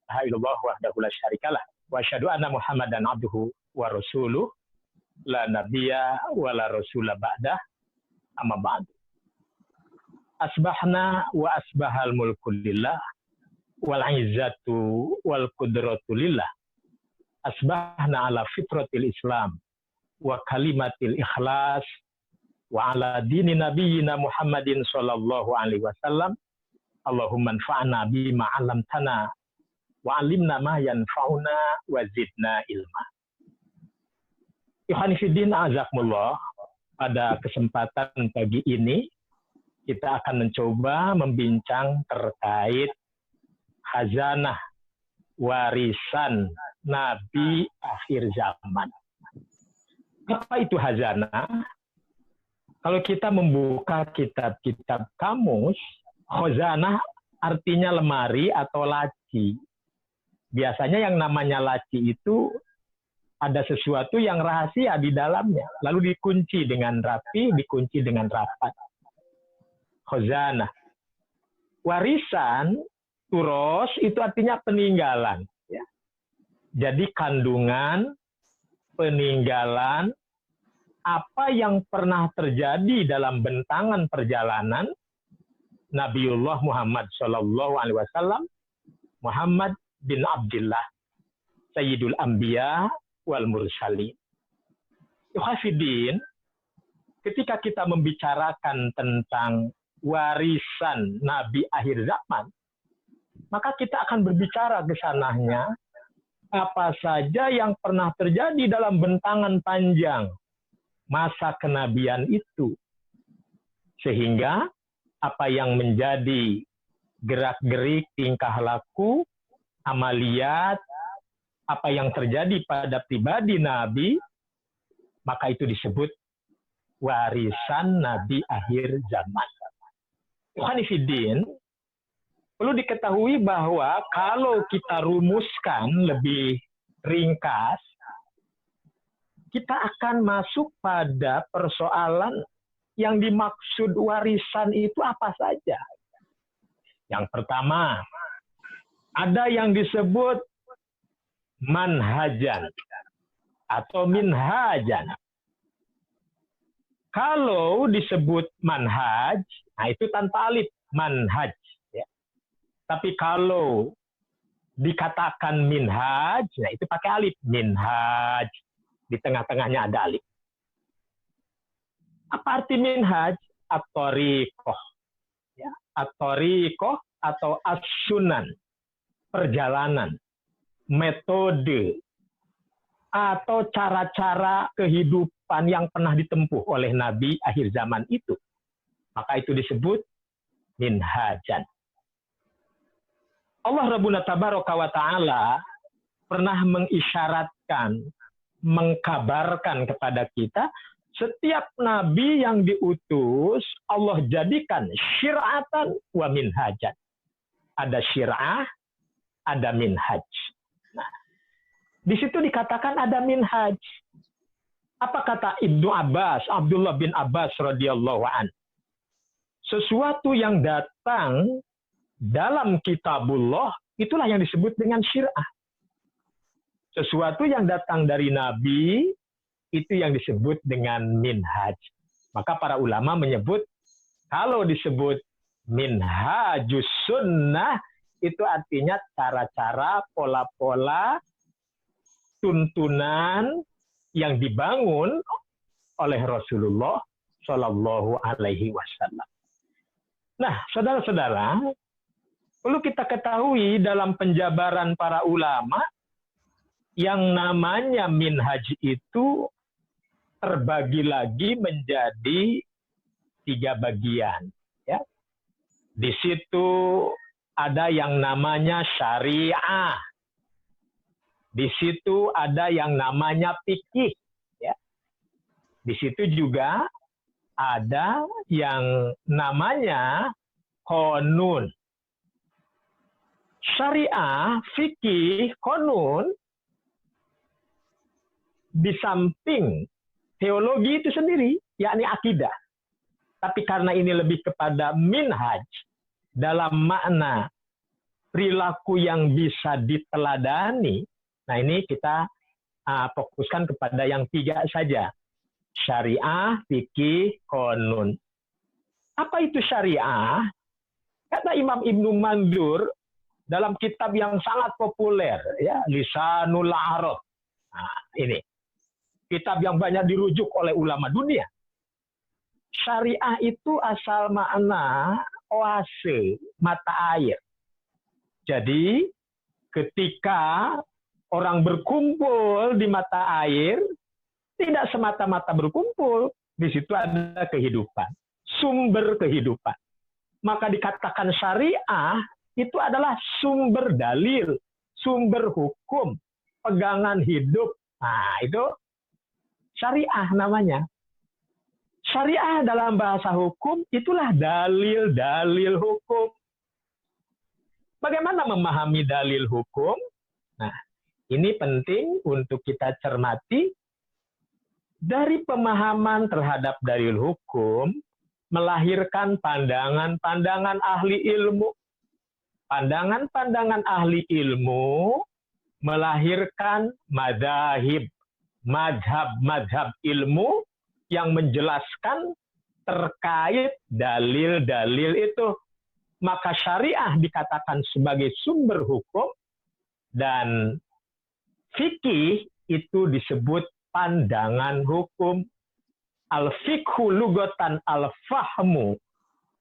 ilaha illallah wahdahu la syarikalah wa asyhadu anna Muhammadan abduhu wa rasuluh la nabiyya wa la rasula ba'dah amma ba'du. Asbahna wa asbahal mulku lillah wal izzatu wal qudratu lillah. Asbahna ala fitratil Islam wa kalimatil ikhlas wa ala dini nabiyyina Muhammadin sallallahu alaihi wasallam. Allahumma anfa'na bima 'allamtana wa 'allimna ma yanfa'una wa zidna ilma. Ikhwani fiddin azakumullah, pada kesempatan pagi ini kita akan mencoba membincang terkait khazanah warisan Nabi akhir zaman. Apa itu khazanah? Kalau kita membuka kitab-kitab kamus, khazanah artinya lemari atau laci. Biasanya yang namanya laci itu ada sesuatu yang rahasia di dalamnya, lalu dikunci dengan rapi, dikunci dengan rapat. Khazanah. Warisan, turos, itu artinya peninggalan. Ya. Jadi kandungan, peninggalan, apa yang pernah terjadi dalam bentangan perjalanan Nabiullah Muhammad Sallallahu Alaihi Wasallam, Muhammad bin Abdullah, Sayyidul Anbiya wal Mursalin. Yuhafidin, ketika kita membicarakan tentang warisan Nabi akhir zaman, maka kita akan berbicara ke sananya apa saja yang pernah terjadi dalam bentangan panjang masa kenabian itu, sehingga apa yang menjadi gerak-gerik tingkah laku, amaliyat, apa yang terjadi pada pribadi Nabi, maka itu disebut warisan Nabi akhir zaman. Ikhwanifiddin, perlu diketahui bahwa kalau kita rumuskan lebih ringkas, kita akan masuk pada persoalan yang dimaksud warisan itu apa saja. Yang pertama, ada yang disebut manhajan atau minhajan. Kalau disebut manhaj, nah itu tanpa alif, manhaj. Ya. Tapi kalau dikatakan minhaj, nah itu pakai alif, minhaj. Di tengah-tengahnya ada alif. Apa arti minhaj? At-thariqah. Ya, at-thariqah atau as-sunan. Perjalanan, metode, atau cara-cara kehidupan yang pernah ditempuh oleh Nabi akhir zaman itu. Maka itu disebut minhajan. Allah Rabbuna Tabaraka wa Ta'ala pernah mengisyaratkan, mengkabarkan kepada kita, setiap nabi yang diutus Allah jadikan syir'atan wa minhajan. Ada syir'ah, ada minhaj. Nah, di situ dikatakan ada minhaj. Apa kata Ibnu Abbas, Abdullah bin Abbas radhiyallahu an? Sesuatu yang datang dalam kitabullah itulah yang disebut dengan syir'ah. Sesuatu yang datang dari Nabi, itu yang disebut dengan minhaj. Maka para ulama menyebut, kalau disebut minhajus sunnah, itu artinya cara-cara, pola-pola, tuntunan yang dibangun oleh Rasulullah Shallallahu Alaihi Wasallam. Nah, saudara-saudara, perlu kita ketahui dalam penjabaran para ulama, yang namanya minhaj itu terbagi lagi menjadi 3 bagian. Ya. Di situ ada yang namanya syariah. Di situ ada yang namanya fikih. Ya. Di situ juga ada yang namanya qanun. Syariah, fikih, qanun, di samping teologi itu sendiri, yakni akidah. Tapi karena ini lebih kepada minhaj dalam makna perilaku yang bisa diteladani. Nah, ini kita fokuskan kepada yang 3 saja. Syariah, fikih, qanun. Apa itu syariah? Kata Imam Ibnu Mandur dalam kitab yang sangat populer, ya, Lisanul Arab. Nah, ini kitab yang banyak dirujuk oleh ulama dunia. Syariah itu asal makna oase, mata air. Jadi ketika orang berkumpul di mata air, tidak semata-mata berkumpul, di situ ada kehidupan, sumber kehidupan. Maka dikatakan syariah itu adalah sumber dalil, sumber hukum, pegangan hidup. Nah, itu syariah namanya. Syariah dalam bahasa hukum itulah dalil-dalil hukum. Bagaimana memahami dalil hukum? Nah, ini penting untuk kita cermati. Dari pemahaman terhadap dalil hukum, melahirkan pandangan-pandangan ahli ilmu. Pandangan-pandangan ahli ilmu melahirkan madzhab, madhab ilmu yang menjelaskan terkait dalil-dalil itu. Maka syariah dikatakan sebagai sumber hukum, dan fikih itu disebut pandangan hukum. Al-fiqhu lugatan al-fahmu.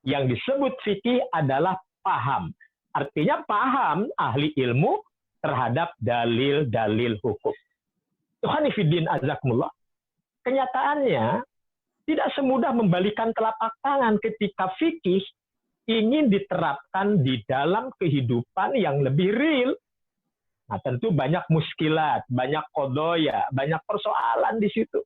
Yang disebut fikih adalah paham. Artinya paham ahli ilmu terhadap dalil-dalil hukum. Tuhani fiddin azakumullah. Kenyataannya, tidak semudah membalikan telapak tangan ketika fikih ingin diterapkan di dalam kehidupan yang lebih real. Nah, tentu banyak muskilat, banyak kodoya, banyak persoalan di situ.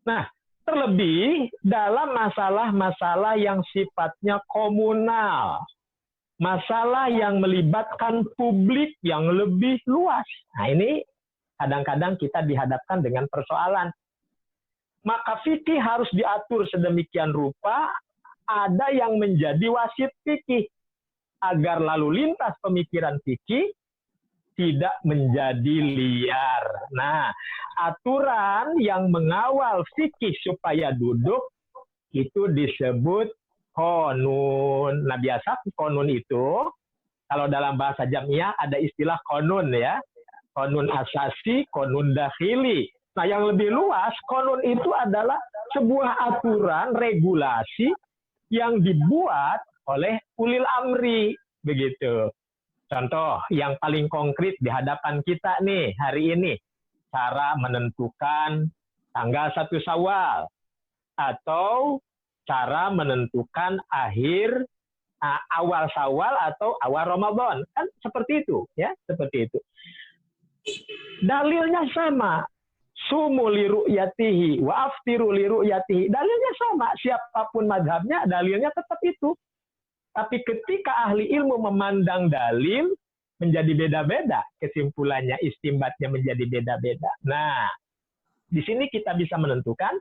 Nah, terlebih dalam masalah-masalah yang sifatnya komunal, masalah yang melibatkan publik yang lebih luas. Nah, ini kadang-kadang kita dihadapkan dengan persoalan. Maka fikih harus diatur sedemikian rupa, ada yang menjadi wasit fikih, agar lalu lintas pemikiran fikih tidak menjadi liar. Nah, aturan yang mengawal fikih supaya duduk itu disebut qanun. Nah, biasa qanun itu, kalau dalam bahasa jamiah ada istilah qanun, ya. Qanun asasi, qanun dakhili. Nah, yang lebih luas, qanun itu adalah sebuah aturan, regulasi yang dibuat oleh ulil amri, begitu. Contoh yang paling konkret di hadapan kita nih hari ini, cara menentukan tanggal 1 Syawal atau cara menentukan awal Syawal atau awal Ramadan, kan seperti itu, ya, seperti itu. Dalilnya sama, sumu li ru'yatihi wa aftiru li ru'yatihi. Dalilnya sama, siapapun mazhabnya dalilnya tetap itu. Tapi ketika ahli ilmu memandang dalil menjadi beda-beda, kesimpulannya, istimbatnya menjadi beda-beda. Nah, di sini kita bisa menentukan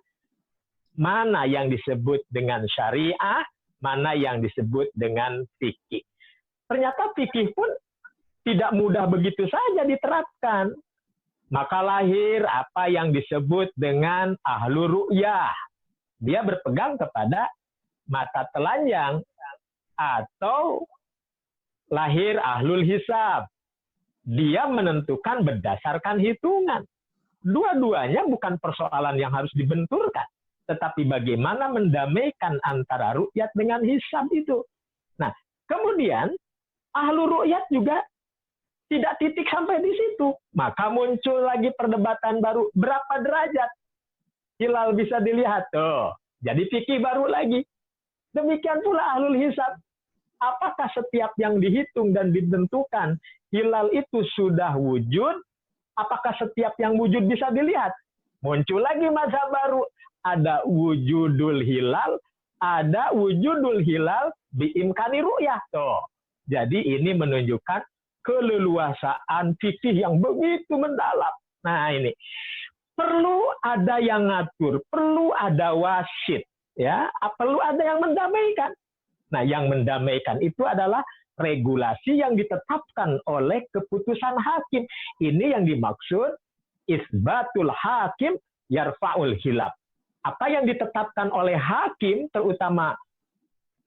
mana yang disebut dengan syariah, mana yang disebut dengan fikih. Ternyata fikih pun tidak mudah begitu saja diterapkan. Maka lahir apa yang disebut dengan ahlu ru'yah. Dia berpegang kepada mata telanjang. Atau lahir ahlul hisab. Dia menentukan berdasarkan hitungan. Dua-duanya bukan persoalan yang harus dibenturkan. Tetapi bagaimana mendamaikan antara ru'yat dengan hisab itu. Nah, kemudian ahlu ru'yat juga tidak titik sampai di situ. Maka muncul lagi perdebatan baru. Berapa derajat hilal bisa dilihat? Tuh. Jadi fikih baru lagi. Demikian pula ahlul hisab. Apakah setiap yang dihitung dan ditentukan hilal itu sudah wujud? Apakah setiap yang wujud bisa dilihat? Muncul lagi mazhab baru. Ada wujudul hilal, ada wujudul hilal biimkani ru'yah. Tuh. Jadi ini menunjukkan keleluasaan fikih yang begitu mendalam. Nah, ini perlu ada yang ngatur, perlu ada wasit, ya, perlu ada yang mendamaikan. Nah, yang mendamaikan itu adalah regulasi yang ditetapkan oleh keputusan hakim. Ini yang dimaksud isbatul hakim yarfa'ul khilaf. Apa yang ditetapkan oleh hakim, terutama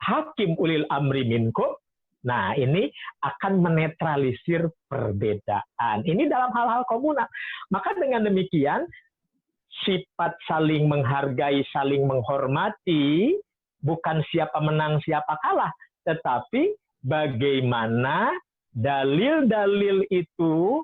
hakim ulil amri minkum, nah ini akan menetralisir perbedaan. Ini dalam hal-hal komunal. Maka dengan demikian, sifat saling menghargai, saling menghormati, bukan siapa menang, siapa kalah, tetapi bagaimana dalil-dalil itu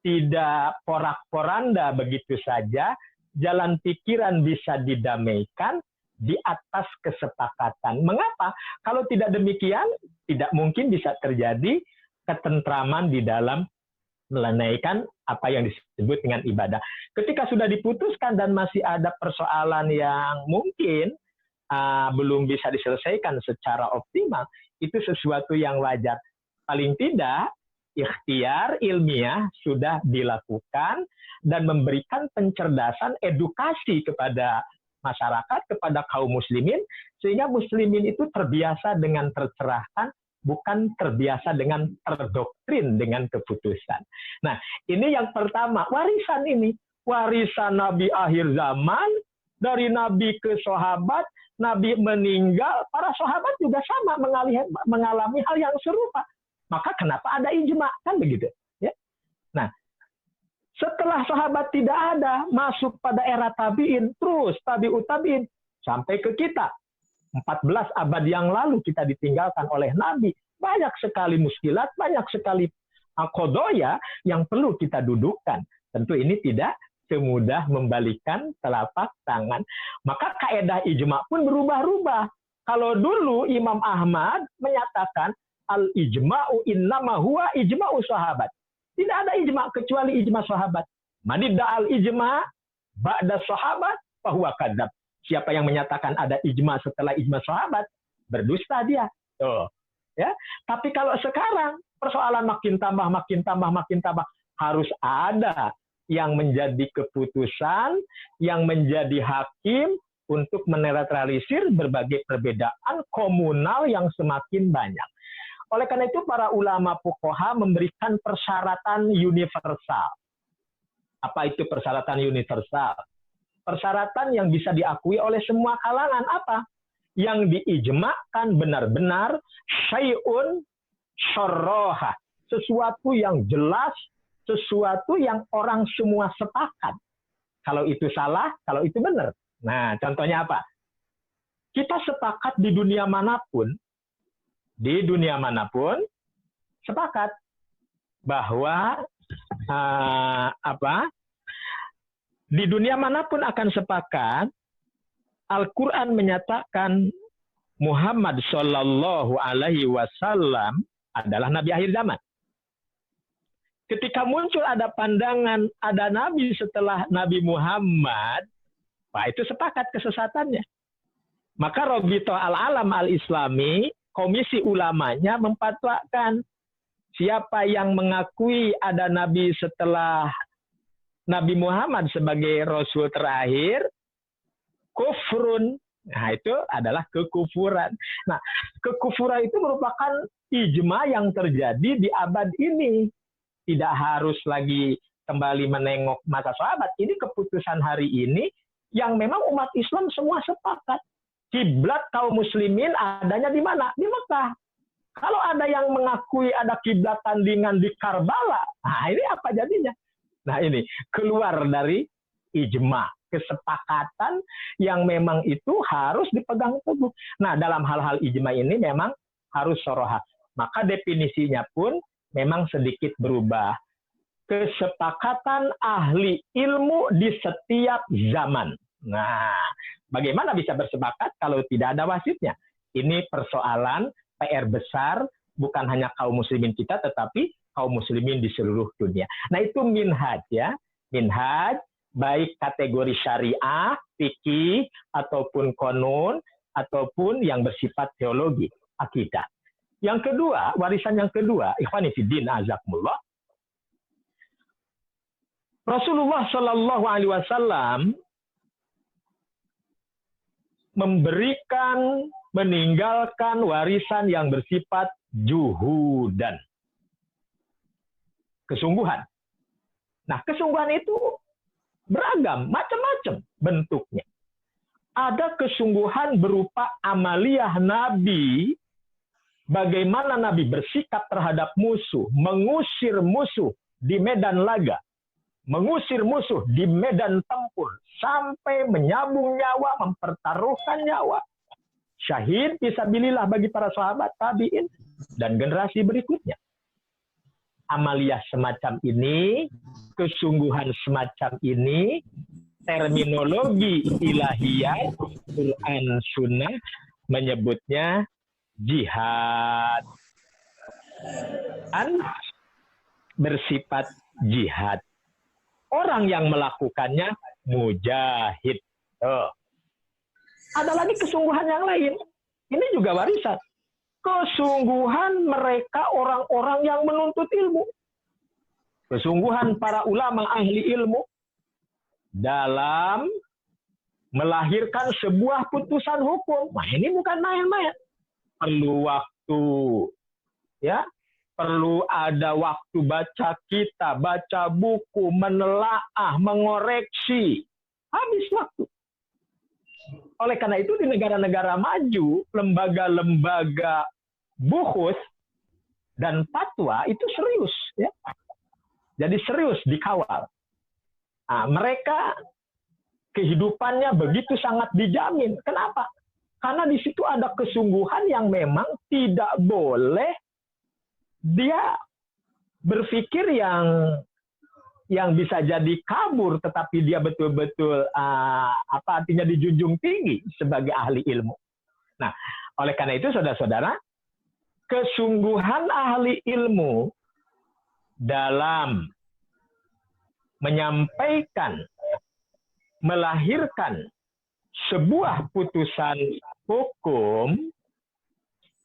tidak porak-poranda begitu saja, jalan pikiran bisa didamaikan di atas kesepakatan. Mengapa? Kalau tidak demikian, tidak mungkin bisa terjadi ketentraman di dalam menunaikan apa yang disebut dengan ibadah. Ketika sudah diputuskan dan masih ada persoalan yang mungkin belum bisa diselesaikan secara optimal, itu sesuatu yang wajar. Paling tidak, ikhtiar ilmiah sudah dilakukan dan memberikan pencerdasan edukasi kepada masyarakat, kepada kaum muslimin, sehingga muslimin itu terbiasa dengan tercerahkan, bukan terbiasa dengan terdoktrin dengan keputusan. Nah, ini yang pertama, warisan ini. Warisan Nabi akhir zaman, dari Nabi ke sahabat, Nabi meninggal, para sahabat juga sama mengalami hal yang serupa. Maka kenapa ada ijma? Kan begitu. Ya? Nah, setelah sahabat tidak ada, masuk pada era tabi'in, terus tabi'ut tabi'in, sampai ke kita. 14 abad yang lalu kita ditinggalkan oleh Nabi. Banyak sekali muskilat, banyak sekali qadaya yang perlu kita dudukkan. Tentu ini tidak semudah membalikan telapak tangan. Maka kaedah ijma pun berubah-ubah. Kalau dulu Imam Ahmad menyatakan, al-ijma'u innama huwa ijma'u sahabat. Tidak ada ijma' kecuali ijma' sahabat. Manidda al-ijma' ba'da sahabat, fahuwa kadzab. Siapa yang menyatakan ada ijma' setelah ijma' sahabat, berdusta dia. Tuh. Ya. Tapi kalau sekarang, persoalan makin tambah, harus ada yang menjadi keputusan, yang menjadi hakim untuk menetralisir berbagai perbedaan komunal yang semakin banyak. Oleh karena itu, para ulama fuqaha memberikan persyaratan universal. Apa itu persyaratan universal? Persyaratan yang bisa diakui oleh semua kalangan. Apa? Yang diijma'kan benar-benar syai'un syarroha. Sesuatu yang jelas, sesuatu yang orang semua sepakat. Kalau itu salah, kalau itu benar. Nah, contohnya apa? Kita sepakat di dunia manapun, sepakat bahwa di dunia manapun akan sepakat, Al-Quran menyatakan Muhammad Shallallahu Alaihi Wasallam adalah Nabi akhir zaman. Ketika muncul ada pandangan ada Nabi setelah Nabi Muhammad, wah itu sepakat kesesatannya. Maka Rabithah Al-Alam Al-Islami, komisi ulamanya memfatwakan siapa yang mengakui ada Nabi setelah Nabi Muhammad sebagai Rasul terakhir, kufrun. Nah, itu adalah kekufuran. Nah, kekufuran itu merupakan ijma yang terjadi di abad ini. Tidak harus lagi kembali menengok masa sahabat. Ini keputusan hari ini yang memang umat Islam semua sepakat. Kiblat kaum muslimin adanya di mana? Di Mekah. Kalau ada yang mengakui ada kiblat tandingan di Karbala, nah ini apa jadinya? Nah ini keluar dari ijma, kesepakatan yang memang itu harus dipegang teguh. Nah dalam hal-hal ijma ini memang harus soroha. Maka definisinya pun memang sedikit berubah. Kesepakatan ahli ilmu di setiap zaman. Nah, bagaimana bisa bersepakat kalau tidak ada wasitnya? Ini persoalan PR besar, bukan hanya kaum muslimin kita, tetapi kaum muslimin di seluruh dunia. Nah, itu minhaj ya. Minhaj, baik kategori syariah, fikih, ataupun konun, ataupun yang bersifat teologi, akidah. Yang kedua, warisan yang kedua, ikhwani fiddin azakumullah. Rasulullah Shallallahu Alaihi Wasallam meninggalkan warisan yang bersifat juhudan. Kesungguhan. Nah, kesungguhan itu beragam, macam-macam bentuknya. Ada kesungguhan berupa amaliyah Nabi, bagaimana Nabi bersikap terhadap musuh, mengusir musuh di medan laga, mengusir musuh di medan tempur, sampai menyambung nyawa, mempertaruhkan nyawa. Syahid fisabilillah bagi para sahabat, tabi'in, dan generasi berikutnya. Amaliyah semacam ini, kesungguhan semacam ini, terminologi ilahiyah, Quran, Sunnah, menyebutnya jihad. Dan bersifat jihad. Orang yang melakukannya mujahid. Ada lagi kesungguhan yang lain. Ini juga warisan. Kesungguhan mereka orang-orang yang menuntut ilmu. Kesungguhan para ulama ahli ilmu dalam melahirkan sebuah putusan hukum. Nah, ini bukan main-main. Perlu waktu, ya, perlu ada waktu baca kitab, baca buku, menelaah, mengoreksi. Habis waktu. Oleh karena itu di negara-negara maju, lembaga-lembaga buhus dan fatwa itu serius, ya. Jadi serius dikawal. Nah, mereka kehidupannya begitu sangat dijamin. Kenapa? Karena di situ ada kesungguhan yang memang tidak boleh dia berpikir yang bisa jadi kabur, tetapi dia betul-betul apa artinya dijunjung tinggi sebagai ahli ilmu. Nah, oleh karena itu saudara-saudara, kesungguhan ahli ilmu dalam menyampaikan, melahirkan sebuah putusan hukum,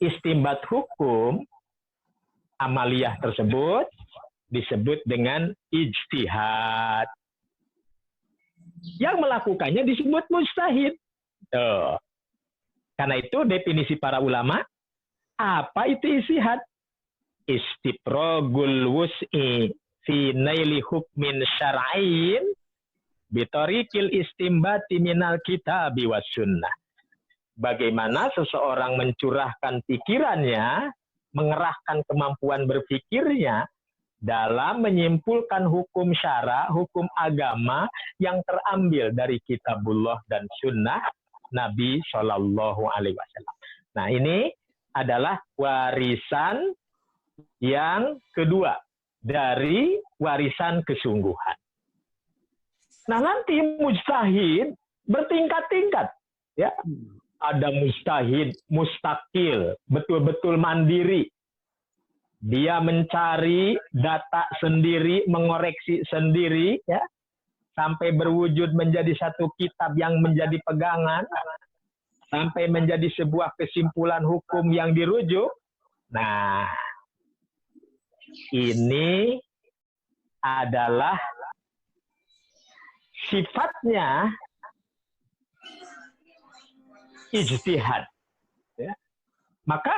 istimbat hukum, amaliyah tersebut disebut dengan ijtihad. Yang melakukannya disebut mujtahid. Karena itu definisi para ulama, apa itu ijtihad? Istiprogul wus'i fi naili hukmin syar'in bitorikil istimbati minal kitabi was sunnah. Bagaimana seseorang mencurahkan pikirannya, mengerahkan kemampuan berpikirnya dalam menyimpulkan hukum syara, hukum agama yang terambil dari kitabullah dan sunnah Nabi Shallallahu Alaihi Wasallam. Nah, ini adalah warisan yang kedua dari warisan kesungguhan. Nah, nanti mujtahid bertingkat-tingkat, ya. Ada mujtahid mustakil, betul-betul mandiri. Dia mencari data sendiri, mengoreksi sendiri, ya, sampai berwujud menjadi satu kitab yang menjadi pegangan, sampai menjadi sebuah kesimpulan hukum yang dirujuk. Nah, ini adalah sifatnya ijtihad. Ya. Maka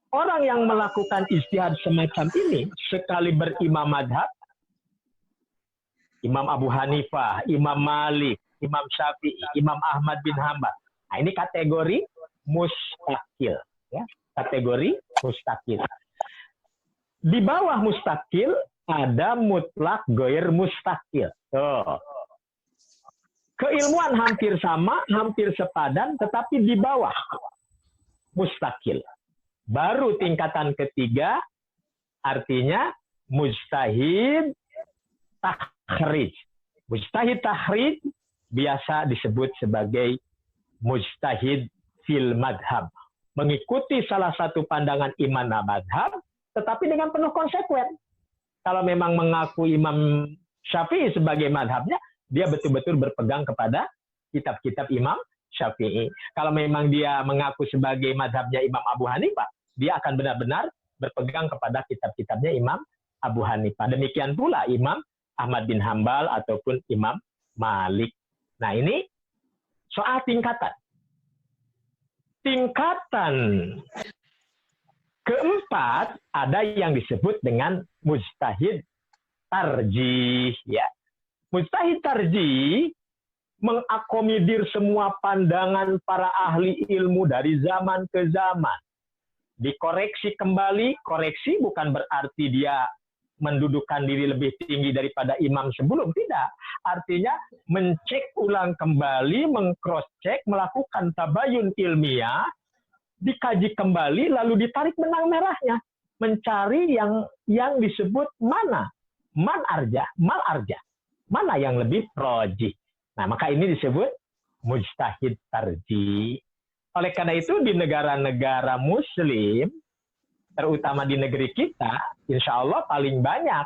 orang yang melakukan ijtihad semacam ini, sekali berimam madhab, Imam Abu Hanifah, Imam Malik, Imam Syafi'i, Imam Ahmad bin Hanbal. Nah, ini kategori mustakil. Ya. Kategori mustakil. Di bawah mustakil ada mutlak goir mustakil. Keilmuan hampir sama, hampir sepadan, tetapi di bawah mustakil. Baru tingkatan ketiga, artinya mujtahid takhrij. Mujtahid takhrij biasa disebut sebagai mujtahid fil madhab. Mengikuti salah satu pandangan imam madhab, tetapi dengan penuh konsekuen. Kalau memang mengaku Imam Syafi'i sebagai madhabnya, dia betul-betul berpegang kepada kitab-kitab Imam Syafi'i. Kalau memang dia mengaku sebagai madhabnya Imam Abu Hanifah, dia akan benar-benar berpegang kepada kitab-kitabnya Imam Abu Hanifah. Demikian pula Imam Ahmad bin Hanbal ataupun Imam Malik. Nah, ini soal tingkatan. Tingkatan Keempat, ada yang disebut dengan mujtahid tarjih. Ya. Mujtahid tarjih mengakomodir semua pandangan para ahli ilmu dari zaman ke zaman. Dikoreksi kembali, koreksi bukan berarti dia mendudukkan diri lebih tinggi daripada imam sebelum, tidak. Artinya mencek ulang kembali, mengcross-check, melakukan tabayun ilmiah, dikaji kembali, lalu ditarik benang merahnya. Mencari yang disebut mana? Man arja, mal arja. Mana yang lebih rojih. Nah, maka ini disebut mujtahid tarjih. Oleh karena itu, di negara-negara muslim, terutama di negeri kita, insya Allah paling banyak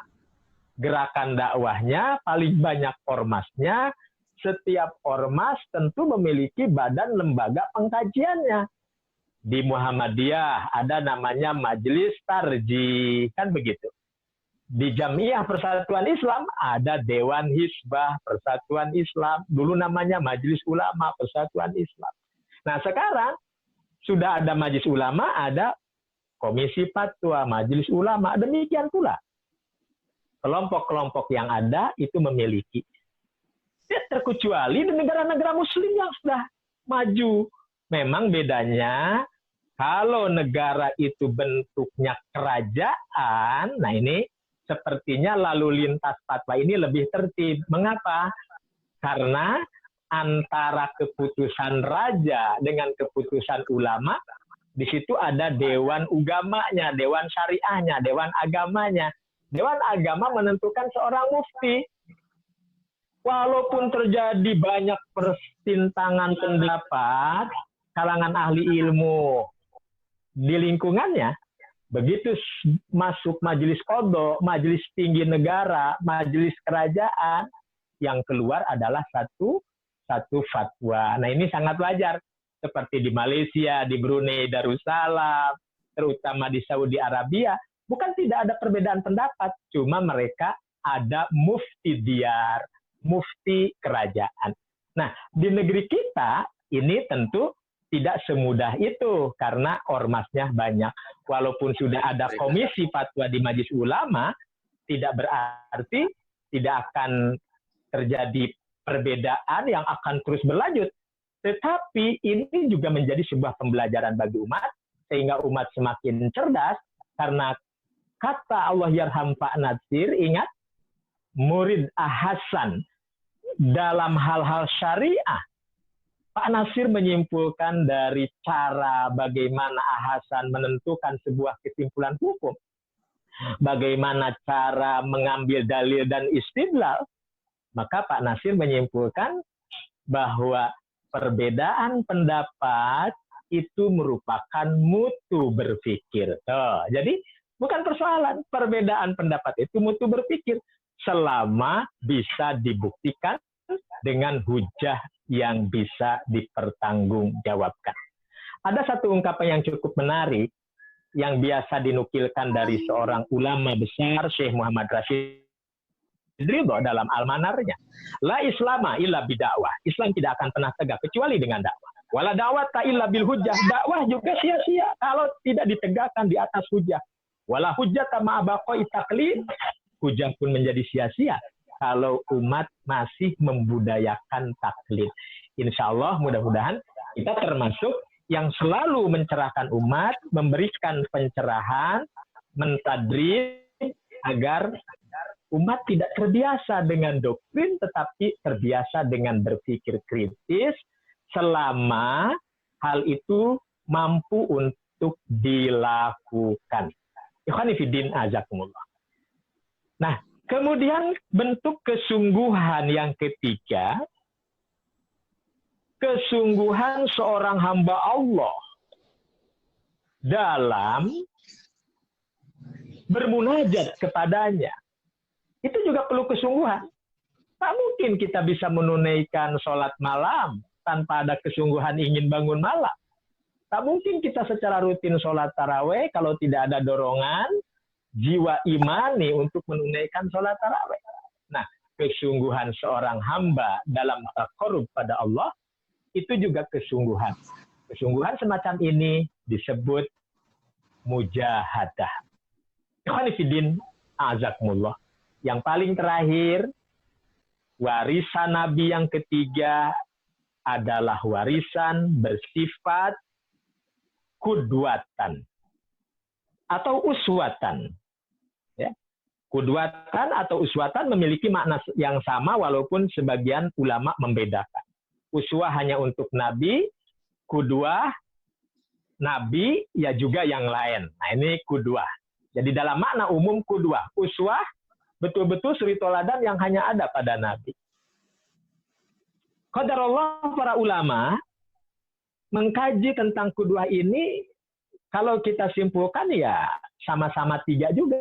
gerakan dakwahnya, paling banyak ormasnya. Setiap ormas tentu memiliki badan lembaga pengkajiannya. Di Muhammadiyah ada namanya Majelis Tarjih, kan begitu. Di Jamiah Persatuan Islam ada Dewan Hizbah Persatuan Islam, dulu namanya Majelis Ulama Persatuan Islam. Nah, sekarang sudah ada Majelis Ulama, ada Komisi Fatwa, Majelis Ulama, demikian pula. Kelompok-kelompok yang ada itu memiliki. Terkecuali di negara-negara muslim yang sudah maju. Memang bedanya, kalau negara itu bentuknya kerajaan, nah ini sepertinya lalu lintas fatwa ini lebih tertib. Mengapa? Karena antara keputusan raja dengan keputusan ulama, di situ ada dewan ugamanya, dewan syariahnya, dewan agamanya. Dewan agama menentukan seorang mufti. Walaupun terjadi banyak persintangan pendapat kalangan ahli ilmu di lingkungannya, begitu masuk majelis qadha, majelis tinggi negara, majelis kerajaan, yang keluar adalah satu fatwa. Nah, ini sangat wajar. Seperti di Malaysia, di Brunei Darussalam, terutama di Saudi Arabia, bukan tidak ada perbedaan pendapat, cuma mereka ada mufti diyar, mufti kerajaan. Nah, di negeri kita ini tentu tidak semudah itu karena ormasnya banyak. Walaupun sudah ada komisi fatwa di Majelis Ulama, tidak berarti tidak akan terjadi perbedaan yang akan terus berlanjut. Tetapi ini juga menjadi sebuah pembelajaran bagi umat, sehingga umat semakin cerdas, karena kata Allah yarham Pak Natsir, ingat, murid Hasan dalam hal-hal syariah. Pak Nasir menyimpulkan dari cara bagaimana Hasan menentukan sebuah kesimpulan hukum, bagaimana cara mengambil dalil dan istidlal, maka Pak Nasir menyimpulkan bahwa perbedaan pendapat itu merupakan mutu berpikir. Jadi bukan persoalan, perbedaan pendapat itu mutu berpikir selama bisa dibuktikan dengan hujah yang bisa dipertanggungjawabkan. Ada satu ungkapan yang cukup menarik yang biasa dinukilkan dari seorang ulama besar, Syekh Muhammad Rashid Ridho dalam Al-Manarnya. La islama illa bidakwah. Islam tidak akan pernah tegak kecuali dengan dakwah. Wala da'wata illa bil hujjah. Dakwah juga sia-sia kalau tidak ditegakkan di atas hujjah. Wala hujjata ma'a baqa'i taqlid. Hujjah pun menjadi sia-sia kalau umat masih membudayakan taklid. Insya Allah mudah-mudahan kita termasuk yang selalu mencerahkan umat, memberikan pencerahan, mentadrib agar umat tidak terbiasa dengan doktrin, tetapi terbiasa dengan berpikir kritis selama hal itu mampu untuk dilakukan. Ikhwani fiddin azakumullah. Nah, kemudian bentuk kesungguhan yang ketiga, kesungguhan seorang hamba Allah dalam bermunajat kepadanya. Itu juga perlu kesungguhan. Tak mungkin kita bisa menunaikan sholat malam tanpa ada kesungguhan ingin bangun malam. Tak mungkin kita secara rutin sholat taraweh kalau tidak ada dorongan jiwa imani untuk menunaikan sholat taraweh. Nah, kesungguhan seorang hamba dalam taqarrub pada Allah itu juga kesungguhan. Kesungguhan semacam ini disebut mujahadah. Ikhwan fillah, azakumullah. Yang paling terakhir, warisan Nabi yang ketiga adalah warisan bersifat kudwatan atau uswatan. Ya. Kudwatan atau uswatan memiliki makna yang sama walaupun sebagian ulama membedakan. Uswah hanya untuk Nabi, kudwah Nabi ya juga yang lain. Nah ini kudwah. Jadi dalam makna umum kudwah, uswah betul-betul suri toladan yang hanya ada pada Nabi. Qadarullah para ulama mengkaji tentang kudwah ini, kalau kita simpulkan ya sama-sama tiga juga.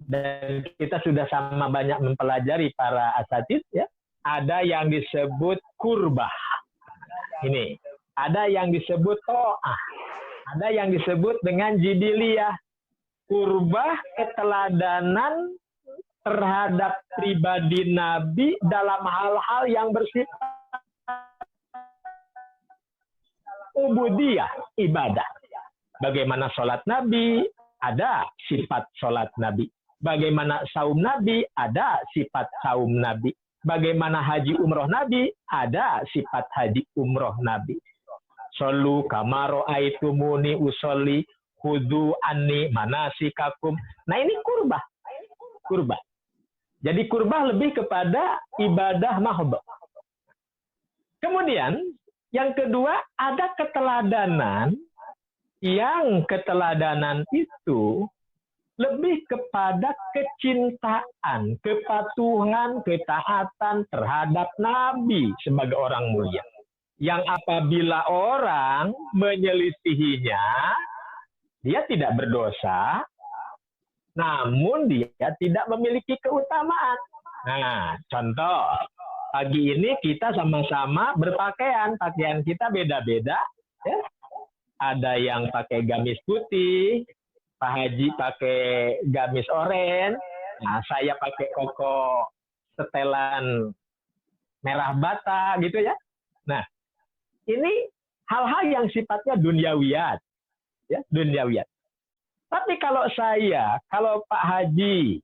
Dan kita sudah sama banyak mempelajari para asatidz ya. Ada yang disebut kurbah. Ini. Ada yang disebut to'ah. Ada yang disebut dengan jibiliyah. Kurbah keteladanan terhadap pribadi Nabi dalam hal-hal yang bersifat ubudiyah, ibadah. Bagaimana sholat Nabi, ada sifat sholat Nabi. Bagaimana saum Nabi, ada sifat saum Nabi. Bagaimana haji umroh Nabi, ada sifat haji umroh Nabi. Shollu kama ra'aitumuni usolli khudu anni manasikakum. Nah ini kurbah. Kurbah. Jadi kurbah lebih kepada ibadah mahdhah. Kemudian yang kedua ada keteladanan yang keteladanan itu lebih kepada kecintaan, kepatuhan, ketaatan terhadap Nabi sebagai orang mulia. Yang apabila orang menyelisihinya, dia tidak berdosa, namun dia tidak memiliki keutamaan. Nah, contoh, pagi ini kita sama-sama berpakaian, pakaian kita beda-beda. Ya. Ada yang pakai gamis putih, Pak Haji pakai gamis oranye, nah saya pakai koko setelan merah bata gitu ya. Nah, ini hal-hal yang sifatnya duniawiyat, ya, duniawiyat. Tapi kalau Pak Haji,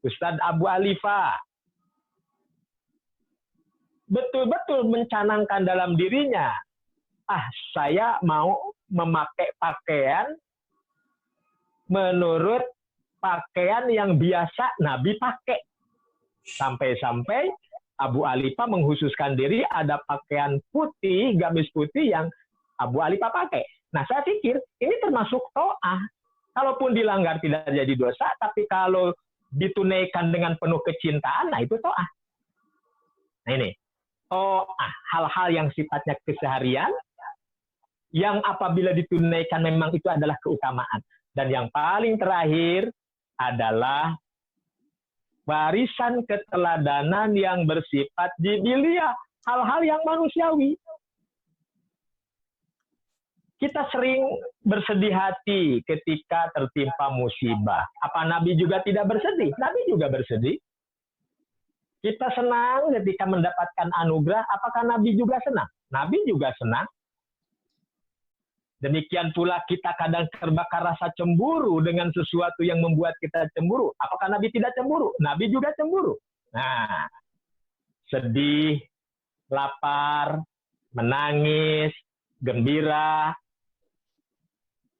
Ustadz Abu Alifah, betul-betul mencanangkan dalam dirinya, saya mau memakai pakaian menurut pakaian yang biasa Nabi pakai. Sampai-sampai Abu Alifah menghususkan diri ada pakaian putih, gamis putih yang Abu Alifah pakai. Nah, saya pikir ini termasuk to'ah. Kalaupun dilanggar tidak jadi dosa, tapi kalau ditunaikan dengan penuh kecintaan, nah itu to'ah. Nah ini, to'ah, hal-hal yang sifatnya keseharian, yang apabila ditunaikan memang itu adalah keutamaan. Dan yang paling terakhir adalah warisan keteladanan yang bersifat jibiliyah, hal-hal yang manusiawi. Kita sering bersedih hati ketika tertimpa musibah. Apa Nabi juga tidak bersedih? Nabi juga bersedih. Kita senang ketika mendapatkan anugerah. Apakah Nabi juga senang? Nabi juga senang. Demikian pula kita kadang terbakar rasa cemburu dengan sesuatu yang membuat kita cemburu. Apakah Nabi tidak cemburu? Nabi juga cemburu. Nah, sedih, lapar, menangis, gembira,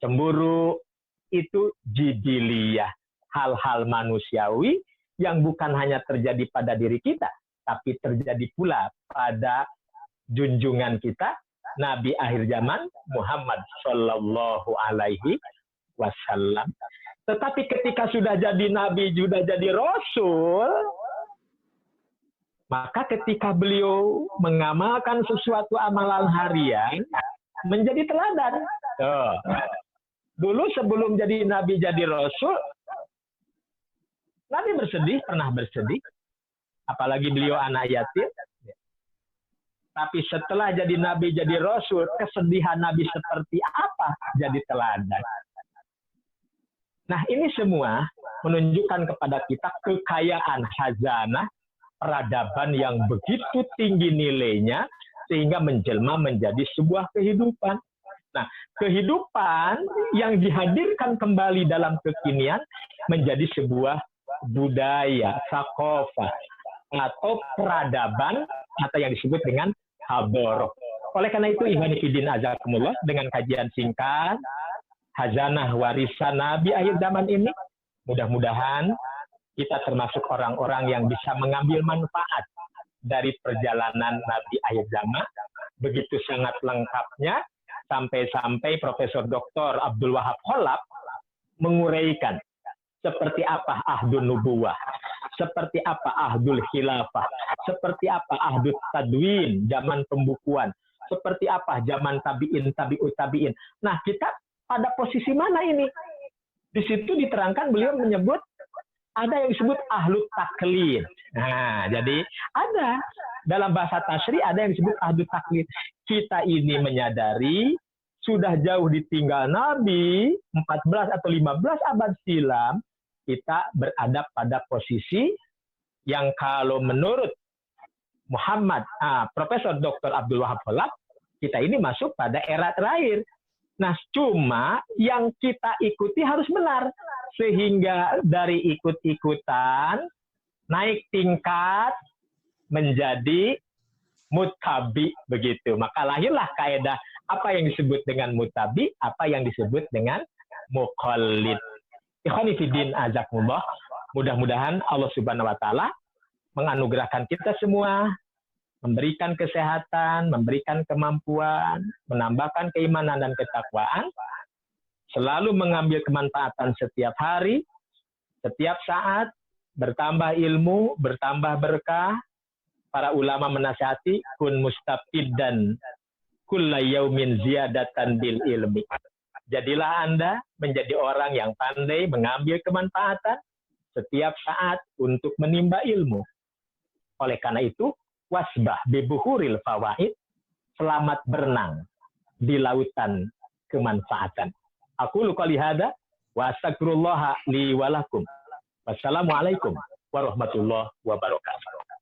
cemburu, itu jibiliyah. Hal-hal manusiawi yang bukan hanya terjadi pada diri kita, tapi terjadi pula pada junjungan kita, Nabi akhir zaman Muhammad Sallallahu Alaihi Wasallam. Tetapi ketika sudah jadi Nabi, sudah jadi Rasul, maka ketika beliau mengamalkan sesuatu amalan harian, menjadi teladan. Dulu sebelum jadi Nabi, jadi Rasul, Nabi bersedih, pernah bersedih. Apalagi beliau anak yatim. Tapi setelah jadi Nabi, jadi Rasul, kesedihan Nabi seperti apa jadi teladan. Nah, ini semua menunjukkan kepada kita kekayaan khazanah peradaban yang begitu tinggi nilainya sehingga menjelma menjadi sebuah kehidupan. Nah, kehidupan yang dihadirkan kembali dalam kekinian menjadi sebuah budaya, sakofah, atau peradaban, atau yang disebut dengan hadoroh. Oleh karena itu, ikhwani fillah azakumullah, dengan kajian singkat, Hazanah warisan Nabi akhir zaman ini, mudah-mudahan kita termasuk orang-orang yang bisa mengambil manfaat dari perjalanan Nabi akhir zaman. Begitu sangat lengkapnya, sampai-sampai Profesor Dr. Abdul Wahab Khalaf menguraikan seperti apa ahdun nubuwah, seperti apa ahdul khilafah, seperti apa ahdul tadwin, zaman pembukuan, seperti apa zaman tabi'in, tabi'ut tabi'in. Nah, kita pada posisi mana ini? Di situ diterangkan, beliau menyebut ada yang disebut ahlut taklid. Nah, jadi ada dalam bahasa tasyri ada yang disebut ahlut taklid. Kita ini menyadari sudah jauh ditinggal Nabi 14 atau 15 abad silam, kita berada pada posisi yang kalau menurut Profesor Dr. Abdul Wahab Khalaf, kita ini masuk pada era terakhir. Nah, cuma yang kita ikuti harus benar. Sehingga dari ikut-ikutan, naik tingkat menjadi mutabi, begitu. Maka lahirlah kaidah apa yang disebut dengan mutabi, apa yang disebut dengan muqallid. Ikhwani fiddin azakumullah, mudah-mudahan Allah Subhanahu wa taala menganugerahkan kita semua, memberikan kesehatan, memberikan kemampuan, menambahkan keimanan dan ketakwaan, selalu mengambil kemanfaatan setiap hari, setiap saat, bertambah ilmu, bertambah berkah. Para ulama menasihati, kun mustafiddan kulla yaumin ziyadatan bil ilmi. Jadilah Anda menjadi orang yang pandai mengambil kemanfaatan setiap saat untuk menimba ilmu. Oleh karena itu, wasbah bibuhuril fawaid, selamat berenang di lautan kemanfaatan. Aku qouli hada wa astaghfirullah li wa lakum. Wassalamualaikum warahmatullahi wabarakatuh.